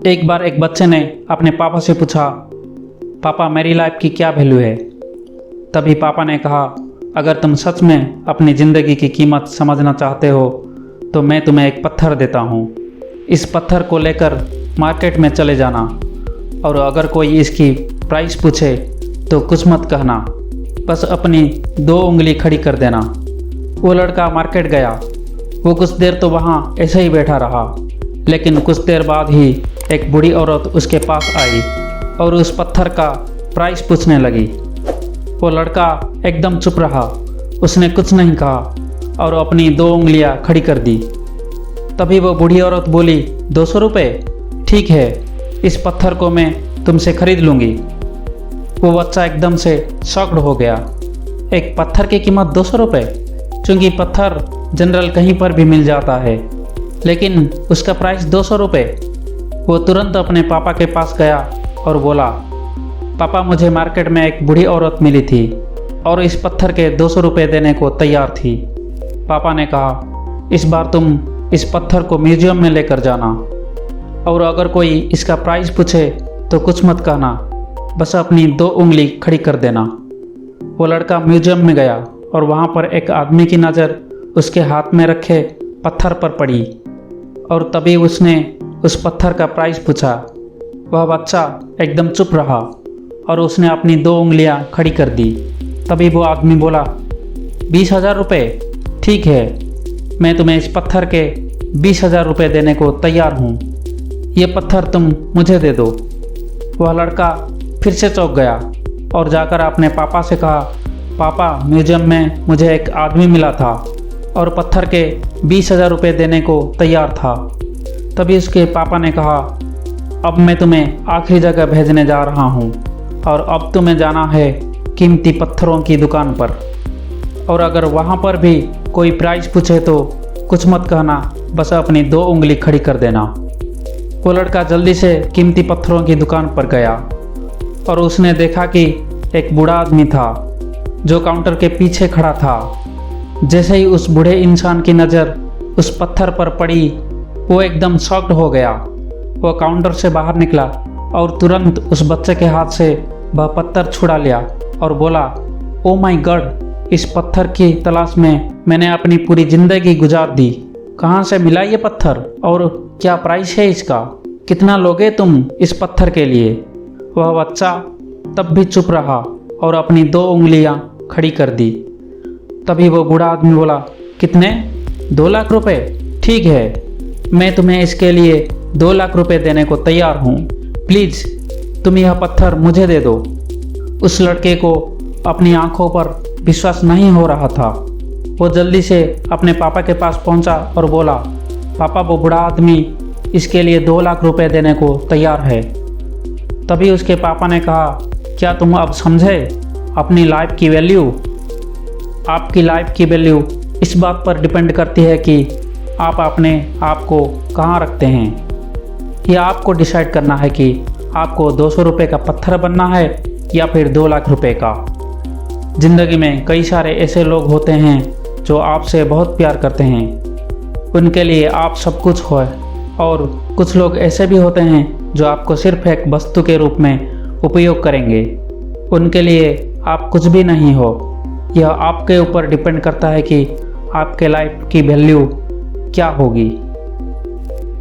एक बार एक बच्चे ने अपने पापा से पूछा, पापा मेरी लाइफ की क्या वैल्यू है। तभी पापा ने कहा, अगर तुम सच में अपनी ज़िंदगी की कीमत समझना चाहते हो तो मैं तुम्हें एक पत्थर देता हूँ। इस पत्थर को लेकर मार्केट में चले जाना और अगर कोई इसकी प्राइस पूछे तो कुछ मत कहना, बस अपनी 2 उंगली खड़ी कर देना। वो लड़का मार्केट गया। वो कुछ देर तो वहाँ ऐसे ही बैठा रहा, लेकिन कुछ देर बाद ही एक बूढ़ी औरत उसके पास आई और उस पत्थर का प्राइस पूछने लगी। वो लड़का एकदम चुप रहा, उसने कुछ नहीं कहा और अपनी 2 उंगलियां खड़ी कर दी। तभी वो बूढ़ी औरत बोली, 200 रुपये? ठीक है, इस पत्थर को मैं तुमसे खरीद लूँगी। वो बच्चा एकदम से शॉक्ड हो गया। एक पत्थर की कीमत 200 रुपये? चूँकि पत्थर जनरल कहीं पर भी मिल जाता है, लेकिन उसका प्राइस 200 रुपये। वो तुरंत अपने पापा के पास गया और बोला, पापा मुझे मार्केट में एक बूढ़ी औरत मिली थी और इस पत्थर के 200 रुपये देने को तैयार थी। पापा ने कहा, इस बार तुम इस पत्थर को म्यूजियम में लेकर जाना और अगर कोई इसका प्राइस पूछे तो कुछ मत कहना, बस अपनी 2 उंगली खड़ी कर देना। वो लड़का म्यूजियम में गया और वहाँ पर एक आदमी की नज़र उसके हाथ में रखे पत्थर पर पड़ी और तभी उसने उस पत्थर का प्राइस पूछा। वह बच्चा एकदम चुप रहा और उसने अपनी 2 उंगलियां खड़ी कर दी। तभी वो आदमी बोला, 20,000 रुपये? ठीक है, मैं तुम्हें इस पत्थर के 20,000 रुपये देने को तैयार हूँ। ये पत्थर तुम मुझे दे दो। वह लड़का फिर से चौंक गया और जाकर अपने पापा से कहा, पापा म्यूजियम में मुझे एक आदमी मिला था और पत्थर के 20,000 रुपये देने को तैयार था। तभी उसके पापा ने कहा, अब मैं तुम्हें आखिरी जगह भेजने जा रहा हूँ और अब तुम्हें जाना है कीमती पत्थरों की दुकान पर और अगर वहाँ पर भी कोई प्राइस पूछे तो कुछ मत कहना, बस अपनी 2 उंगली खड़ी कर देना। वो लड़का जल्दी से कीमती पत्थरों की दुकान पर गया और उसने देखा कि एक बूढ़ा आदमी था जो काउंटर के पीछे खड़ा था। जैसे ही उस बूढ़े इंसान की नज़र उस पत्थर पर पड़ी, वो एकदम शॉक्ड हो गया। वो काउंटर से बाहर निकला और तुरंत उस बच्चे के हाथ से वह पत्थर छुड़ा लिया और बोला, ओ माय गॉड, इस पत्थर की तलाश में मैंने अपनी पूरी ज़िंदगी गुजार दी। कहाँ से मिला ये पत्थर और क्या प्राइस है इसका? कितना लोगे तुम इस पत्थर के लिए? वह बच्चा तब भी चुप रहा और अपनी 2 उंगलियां खड़ी कर दी। तभी वो बूढ़ा आदमी बोला, कितने? 2 लाख रुपए? ठीक है, मैं तुम्हें इसके लिए 2 लाख रुपए देने को तैयार हूँ। प्लीज़ तुम यह पत्थर मुझे दे दो। उस लड़के को अपनी आंखों पर विश्वास नहीं हो रहा था। वो जल्दी से अपने पापा के पास पहुंचा और बोला, पापा वो बूढ़ा आदमी इसके लिए 2 लाख रुपए देने को तैयार है। तभी उसके पापा ने कहा, क्या तुम अब समझे अपनी लाइफ की वैल्यू? आपकी लाइफ की वैल्यू इस बात पर डिपेंड करती है कि आप अपने आप को कहाँ रखते हैं। यह आपको डिसाइड करना है कि आपको 200 रुपये का पत्थर बनना है या फिर 2 लाख रुपए का। ज़िंदगी में कई सारे ऐसे लोग होते हैं जो आपसे बहुत प्यार करते हैं, उनके लिए आप सब कुछ हो, और कुछ लोग ऐसे भी होते हैं जो आपको सिर्फ एक वस्तु के रूप में उपयोग करेंगे, उनके लिए आप कुछ भी नहीं हो। यह आपके ऊपर डिपेंड करता है कि आपके लाइफ की वैल्यू क्या होगी।